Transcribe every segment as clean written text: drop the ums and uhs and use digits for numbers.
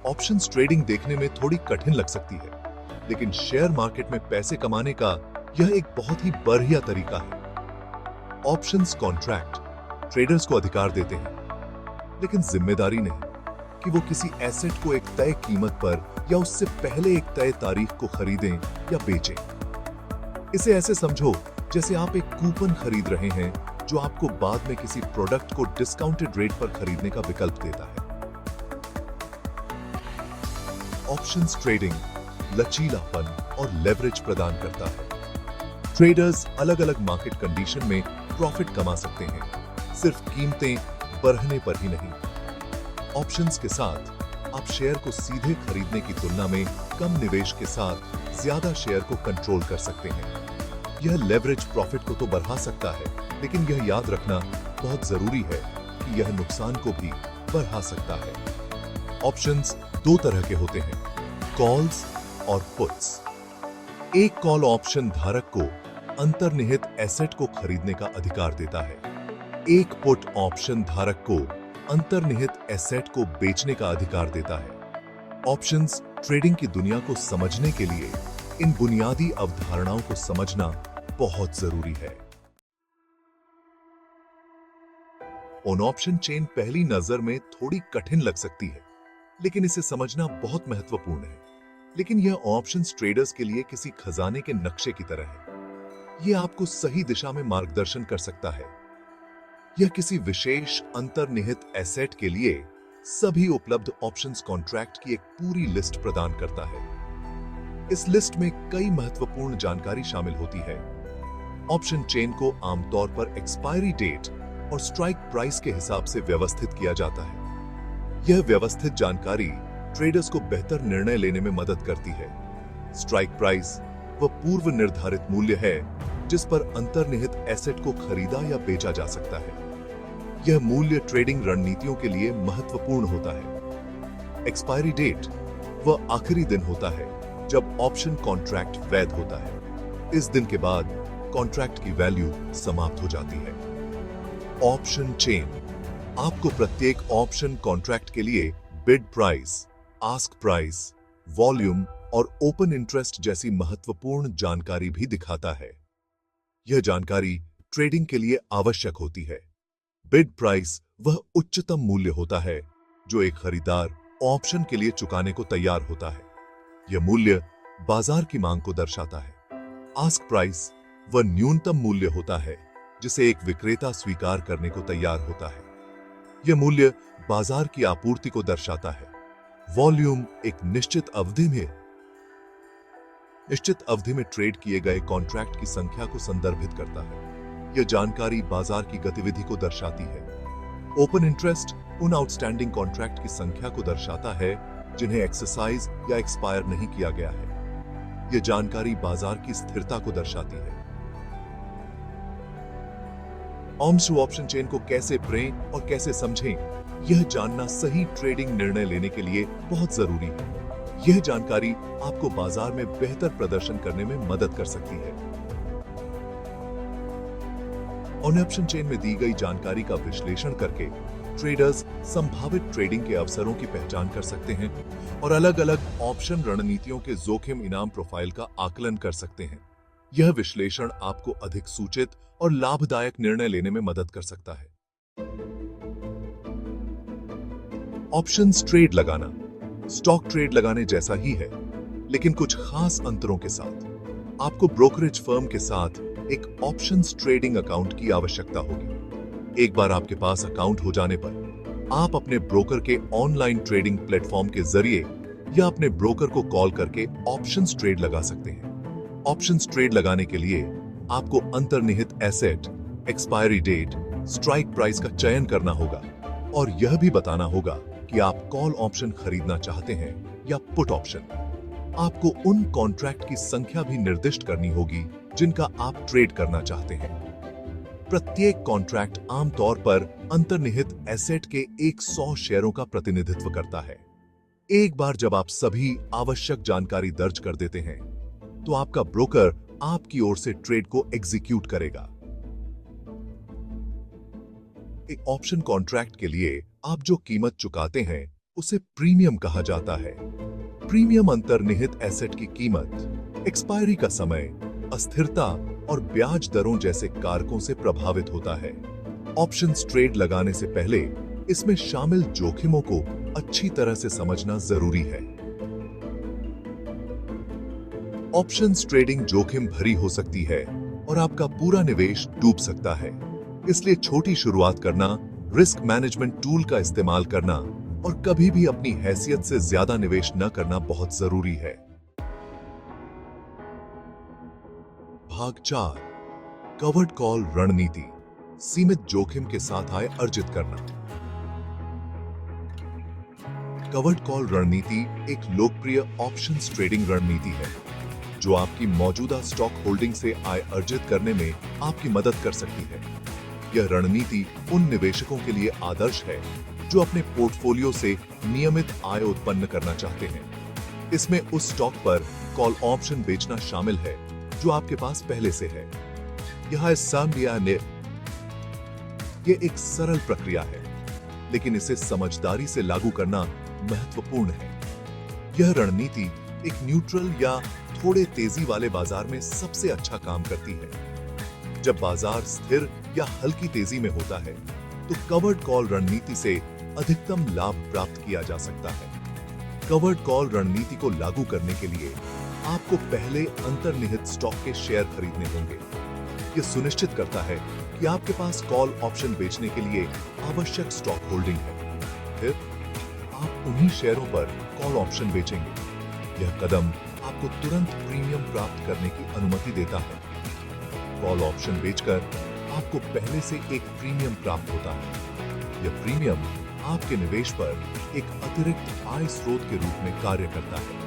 Options trading देखने में थोड़ी कठिन लग सकती है, लेकिन शेयर मार्केट में पैसे कमाने का यह एक बहुत ही बढ़िया तरीका है। ऑप्शंस कॉन्ट्रैक्ट ट्रेडर्स को अधिकार देते हैं, लेकिन जिम्मेदारी नहीं कि वो किसी एसेट को एक तय कीमत पर या उससे पहले एक तय तारीख को खरीदें या बेचें। इसे ऐसे समझो जैसे आप एक कूपन खरीद रहे हैं जो आपको बाद में किसी प्रोडक्ट को डिस्काउंटेड रेट पर खरीदने का विकल्प देता है। ऑप्शंस ट्रेडिंग लचीलापन और लेवरेज प्रदान करता है। ट्रेडर्स अलग अलग मार्केट कंडीशन में प्रॉफिट कमा सकते हैं, सिर्फ कीमतें बढ़ने पर ही नहीं। ऑप्शंस के साथ आप शेयर को सीधे खरीदने की तुलना में कम निवेश के साथ ज्यादा शेयर को कंट्रोल कर सकते हैं। यह लेवरेज प्रॉफिट को तो बढ़ा सकता है, लेकिन यह याद रखना बहुत जरूरी है कि यह नुकसान को भी बढ़ा सकता है। ऑप्शंस दो तरह के होते हैं, कॉल्स और पुट्स। एक कॉल ऑप्शन धारक को अंतर्निहित एसेट को खरीदने का अधिकार देता है। एक पुट ऑप्शन धारक को अंतर्निहित एसेट को बेचने का अधिकार देता है। ऑप्शंस ट्रेडिंग की दुनिया को समझने के लिए इन बुनियादी अवधारणाओं को समझना बहुत जरूरी है। ऑन ऑप्शन चेन पहली नजर में थोड़ी कठिन लग सकती है, लेकिन इसे समझना बहुत महत्वपूर्ण है। लेकिन यह ऑप्शंस ट्रेडर्स के लिए किसी खजाने के नक्शे की तरह है। यह आपको सही दिशा में मार्गदर्शन कर सकता है। यह किसी विशेष अंतर्निहित एसेट के लिए सभी उपलब्ध ऑप्शंस कॉन्ट्रैक्ट की एक पूरी लिस्ट प्रदान करता है। इस लिस्ट में कई महत्वपूर्ण जानकारी शामिल होती है। ऑप्शन चेन को आमतौर पर एक्सपायरी डेट और स्ट्राइक प्राइस के हिसाब से व्यवस्थित किया जाता है। यह व्यवस्थित जानकारी ट्रेडर्स को बेहतर निर्णय लेने में मदद करती है। स्ट्राइक प्राइस वह पूर्व निर्धारित मूल्य है जिस पर अंतर्निहित एसेट को खरीदा या बेचा जा सकता है। यह मूल्य ट्रेडिंग रणनीतियों के लिए महत्वपूर्ण होता है। एक्सपायरी डेट वह आखिरी दिन होता है जब ऑप्शन कॉन्ट्रैक्ट वैध होता है। इस दिन के बाद कॉन्ट्रैक्ट की वैल्यू समाप्त हो जाती है। ऑप्शन चेन आपको प्रत्येक ऑप्शन कॉन्ट्रैक्ट के लिए bid price, ask price, volume और ओपन इंटरेस्ट जैसी महत्वपूर्ण जानकारी भी दिखाता है। यह जानकारी ट्रेडिंग के लिए आवश्यक होती है। बिड प्राइस वह उच्चतम मूल्य होता है जो एक खरीदार ऑप्शन के लिए चुकाने को तैयार होता है। यह मूल्य बाजार की मांग को दर्शाता है। आस्क प्राइस वह न्यूनतम मूल्य होता है जिसे एक विक्रेता स्वीकार करने को तैयार होता है। यह मूल्य बाजार की आपूर्ति को दर्शाता है। वॉल्यूम एक निश्चित अवधि में ट्रेड किए गए कॉन्ट्रैक्ट की संख्या को संदर्भित करता है। यह जानकारी बाजार की गतिविधि को दर्शाती है। ओपन इंटरेस्ट उन आउटस्टैंडिंग कॉन्ट्रैक्ट की संख्या को दर्शाता है जिन्हें एक्सरसाइज या एक्सपायर नहीं किया गया है। यह जानकारी बाजार की स्थिरता को दर्शाती है। ऑप्शन चेन को कैसे पढ़ें और कैसे समझें, यह जानना सही ट्रेडिंग निर्णय लेने के लिए बहुत जरूरी है। यह जानकारी आपको बाजार में बेहतर प्रदर्शन करने में मदद कर सकती है। ऑप्शन चेन में दी गई जानकारी का विश्लेषण करके ट्रेडर्स संभावित ट्रेडिंग के अवसरों की पहचान कर सकते हैं और अलग-अलग ऑप्शन रणनीतियों के जोखिम इनाम प्रोफाइल का आकलन कर सकते हैं। यह विश्लेषण आपको अधिक सूचित और लाभदायक निर्णय लेने में मदद कर सकता है। ऑप्शंस ट्रेड लगाना स्टॉक ट्रेड लगाने जैसा ही है, लेकिन कुछ खास अंतरों के साथ। आपको ब्रोकरेज फर्म के साथ एक ऑप्शंस ट्रेडिंग अकाउंट की आवश्यकता होगी। एक बार आपके पास अकाउंट हो जाने पर आप अपने ब्रोकर के ऑनलाइन ट्रेडिंग प्लेटफॉर्म के जरिए या अपने ब्रोकर को कॉल करके ऑप्शंस ट्रेड लगा सकते हैं। ऑप्शंस ट्रेड लगाने के लिए आपको अंतर्निहित asset, expiry date, strike price का चयन करना होगा और यह भी बताना होगा कि आप कॉल ऑप्शन खरीदना चाहते हैं या पुट ऑप्शन। आपको उन कॉन्ट्रैक्ट की संख्या भी निर्दिष्ट करनी होगी जिनका आप ट्रेड करना चाहते हैं। प्रत्येक कॉन्ट्रैक्ट आमतौर पर अंतर्निहित एसेट के 100 शेयरों का प्रतिनिधित्व करता है। एक बार जब आप सभी आवश्यक जानकारी दर्ज कर देते हैं, तो आपका ब्रोकर आपकी ओर से ट्रेड को एग्जीक्यूट करेगा। एक ऑप्शन कॉन्ट्रैक्ट के लिए आप जो कीमत चुकाते हैं, उसे प्रीमियम कहा जाता है। प्रीमियम अंतर्निहित एसेट की कीमत, एक्सपायरी का समय, अस्थिरता और ब्याज दरों जैसे कारकों से प्रभावित होता है। ऑप्शंस ट्रेड लगाने से पहले इसमें शामिल जोखिमों को अच्छी तरह से समझना जरूरी है। ऑप्शंस ट्रेडिंग जोखिम भरी हो सकती है और आपका पूरा निवेश डूब सकता है। इसलिए छोटी शुरुआत करना, रिस्क मैनेजमेंट टूल का इस्तेमाल करना और कभी भी अपनी हैसियत से ज्यादा निवेश न करना बहुत जरूरी है। भाग 4, कवर्ड कॉल रणनीति, सीमित जोखिम के साथ आय अर्जित करना। कवर्ड कॉल रणनीति एक लोकप्रिय ऑप्शंस ट्रेडिंग रणनीति है जो आपकी मौजूदा स्टॉक होल्डिंग से आय अर्जित करने में आपकी मदद कर सकती है। यह रणनीति उन निवेशकों के लिए आदर्श है जो अपने पोर्टफोलियो से नियमित आय उत्पन्न करना चाहते हैं। इसमें उस स्टॉक पर कॉल ऑप्शन बेचना शामिल है जो आपके पास पहले से है। यह एक सरल प्रक्रिया है, लेकिन इसे समझदारी से लागू करना महत्वपूर्ण है। यह रणनीति एक न्यूट्रल या थोड़े तेजी वाले बाजार में सबसे अच्छा काम करती है। जब बाजार स्थिर या हल्की तेजी में होता है, तो कवर्ड कॉल रणनीति से अधिकतम लाभ प्राप्त किया जा सकता है। कवर्ड कॉल रणनीति को लागू करने के लिए आपको पहले अंतर्निहित स्टॉक के शेयर खरीदने होंगे। यह सुनिश्चित करता है कि आपके पास कॉल ऑप्शन बेचने के लिए आवश्यक स्टॉक होल्डिंग है। फिर आप उन्हीं शेयरों पर कॉल ऑप्शन बेचेंगे। यह कदम आपको तुरंत प्रीमियम प्राप्त करने की अनुमति देता है। कॉल ऑप्शन बेचकर आपको पहले से एक प्रीमियम प्राप्त होता है। यह प्रीमियम आपके निवेश पर एक अतिरिक्त आय स्रोत के रूप में कार्य करता है।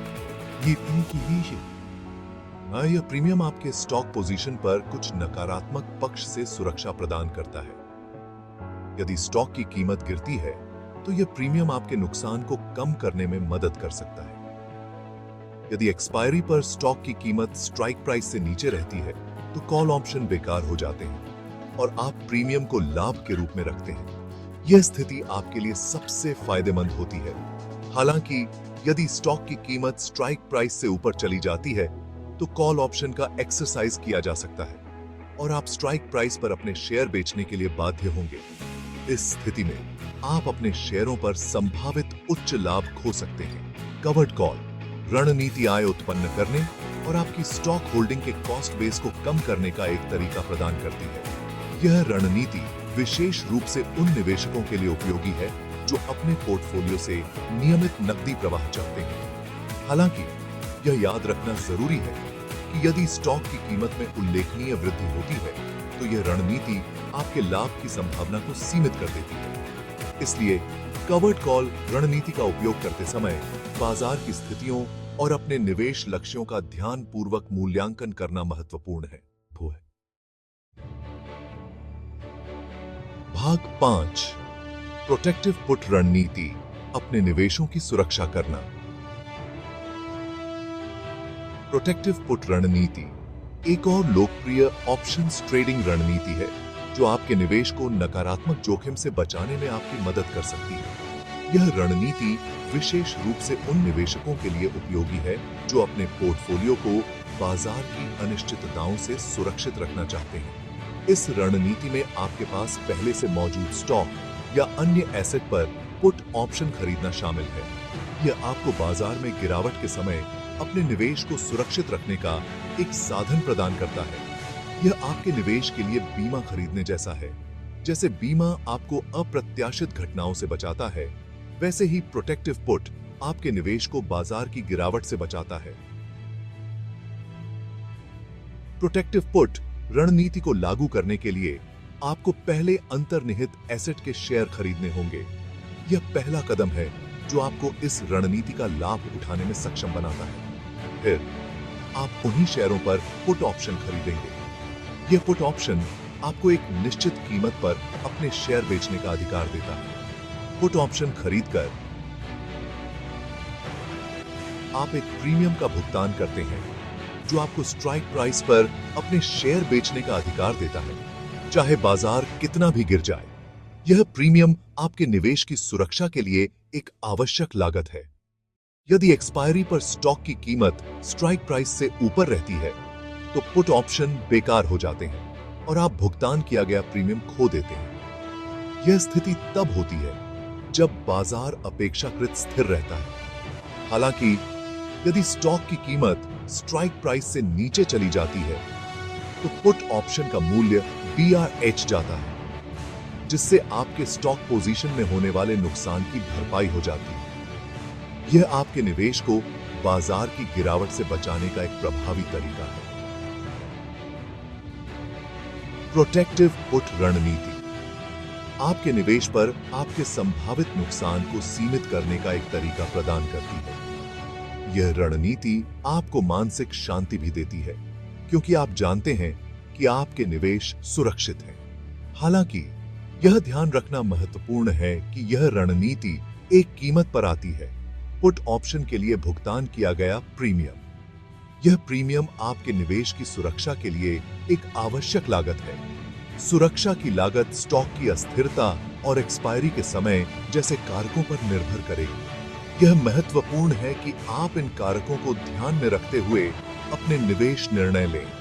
यह प्रीमियम आपके स्टॉक पोजीशन पर कुछ नकारात्मक पक्ष से सुरक्षा प्रदान करता है। यदि स्टॉक की कीमत गिरती है, तो यह प्रीमियम आपके नुकसान को कम करने में मदद कर सकता है। यदि एक्सपायरी पर स्टॉक की कीमत स्ट्राइक प्राइस से नीचे रहती है, तो कॉल ऑप्शन बेकार हो जाते हैं और आप प्रीमियम को लाभ के रूप में रखते हैं। यह स्थिति आपके लिए सबसे फायदेमंद होती है। हालांकि यदि स्टॉक की कीमत स्ट्राइक प्राइस से ऊपर चली जाती है, तो कॉल ऑप्शन का एक्सरसाइज किया जा सकता है और आप स्ट्राइक प्राइस पर अपने शेयर बेचने के लिए बाध्य होंगे। इस स्थिति में आप अपने शेयरों पर संभावित उच्च लाभ खो सकते हैं। कवर्ड कॉल रणनीति आय उत्पन्न करने और आपकी स्टॉक होल्डिंग के कॉस्ट बेस को कम करने का एक तरीका प्रदान करती है। यह रणनीति विशेष रूप से उन निवेशकों के लिए उपयोगी है जो अपने पोर्टफोलियो से नियमित नकदी प्रवाह चाहते हैं। हालांकि यह याद रखना जरूरी है कि यदि स्टॉक की कीमत में उल्लेखनीय वृद्धि होती है, तो यह रणनीति आपके लाभ की संभावना को सीमित कर देती है। इसलिए कवर्ड कॉल रणनीति का उपयोग करते समय बाजार की स्थितियों और अपने निवेश लक्ष्यों का ध्यानपूर्वक मूल्यांकन करना महत्वपूर्ण है। भाग 5, प्रोटेक्टिव पुट रणनीति, अपने निवेशों की सुरक्षा करना। प्रोटेक्टिव पुट रणनीति एक और लोकप्रिय ऑप्शंस ट्रेडिंग रणनीति है जो आपके निवेश को नकारात्मक जोखिम से बचाने में आपकी मदद कर सकती है। यह रणनीति विशेष रूप से उन निवेशकों के लिए उपयोगी है जो अपने पोर्टफोलियो को बाजार की अनिश्चितताओं से सुरक्षित रखना चाहते हैं। इस रणनीति में आपके पास पहले से मौजूद स्टॉक या अन्य एसेट पर पुट ऑप्शन खरीदना शामिल है। यह आपको बाजार में गिरावट के समय अपने निवेश को सुरक्षित रखने का एक साधन प्रदान करता है। यह आपके निवेश के लिए बीमा खरीदने जैसा है। जैसे बीमा आपको अप्रत्याशित घटनाओं से बचाता है, वैसे ही प्रोटेक्टिव पुट आपके निवेश को बाजार की गिरावट से बचाता है। प्रोटेक्टिव पुट रणनीति को लागू करने के लिए आपको पहले अंतर्निहित एसेट के शेयर खरीदने होंगे। यह पहला कदम है जो आपको इस रणनीति का लाभ उठाने में सक्षम बनाता है। फिर आप उन्हीं शेयरों पर पुट ऑप्शन खरीदेंगे। यह पुट ऑप्शन आपको एक निश्चित कीमत पर अपने शेयर बेचने का अधिकार देता है। पुट ऑप्शन खरीदकर आप एक प्रीमियम का भुगतान करते हैं जो आपको स्ट्राइक प्राइस पर अपने शेयर बेचने का अधिकार देता है, चाहे बाजार कितना भी गिर जाए। यह प्रीमियम आपके निवेश की सुरक्षा के लिए एक आवश्यक लागत है। यदि एक्सपायरी पर स्टॉक की कीमत स्ट्राइक प्राइस से ऊपर रहती है, तो पुट ऑप्शन बेकार हो जाते हैं और आप भुगतान किया गया प्रीमियम खो देते हैं। यह स्थिति तब होती है जब बाजार अपेक्षाकृत स्थिर रहता है। हालांकि यदि स्टॉक की कीमत स्ट्राइक प्राइस से नीचे चली जाती है, तो पुट ऑप्शन का मूल्य BRH जाता है, जिससे आपके स्टॉक पोजीशन में होने वाले नुकसान की भरपाई हो जाती है। यह आपके निवेश को बाजार की गिरावट से बचाने का एक प्रभावी तरीका है। प्रोटेक्टिव पुट रणनीति आपके निवेश पर आपके संभावित नुकसान को सीमित करने का एक तरीका प्रदान करती है। यह रणनीति आपको मानसिक शांति भी देती है, क्योंकि आप जानते हैं कि आपके निवेश सुरक्षित हैं। हालांकि यह ध्यान रखना महत्वपूर्ण है कि यह रणनीति एक कीमत पर आती है, पुट ऑप्शन के लिए भुगतान किया गया प्रीमियम। यह प्रीमियम आपके निवेश की सुरक्षा के लिए एक आवश्यक लागत है। सुरक्षा की लागत स्टॉक की अस्थिरता और एक्सपायरी के समय जैसे कारकों पर निर्भर करेगी। यह महत्वपूर्ण है कि आप इन कारकों को ध्यान में रखते हुए अपने निवेश निर्णय लें।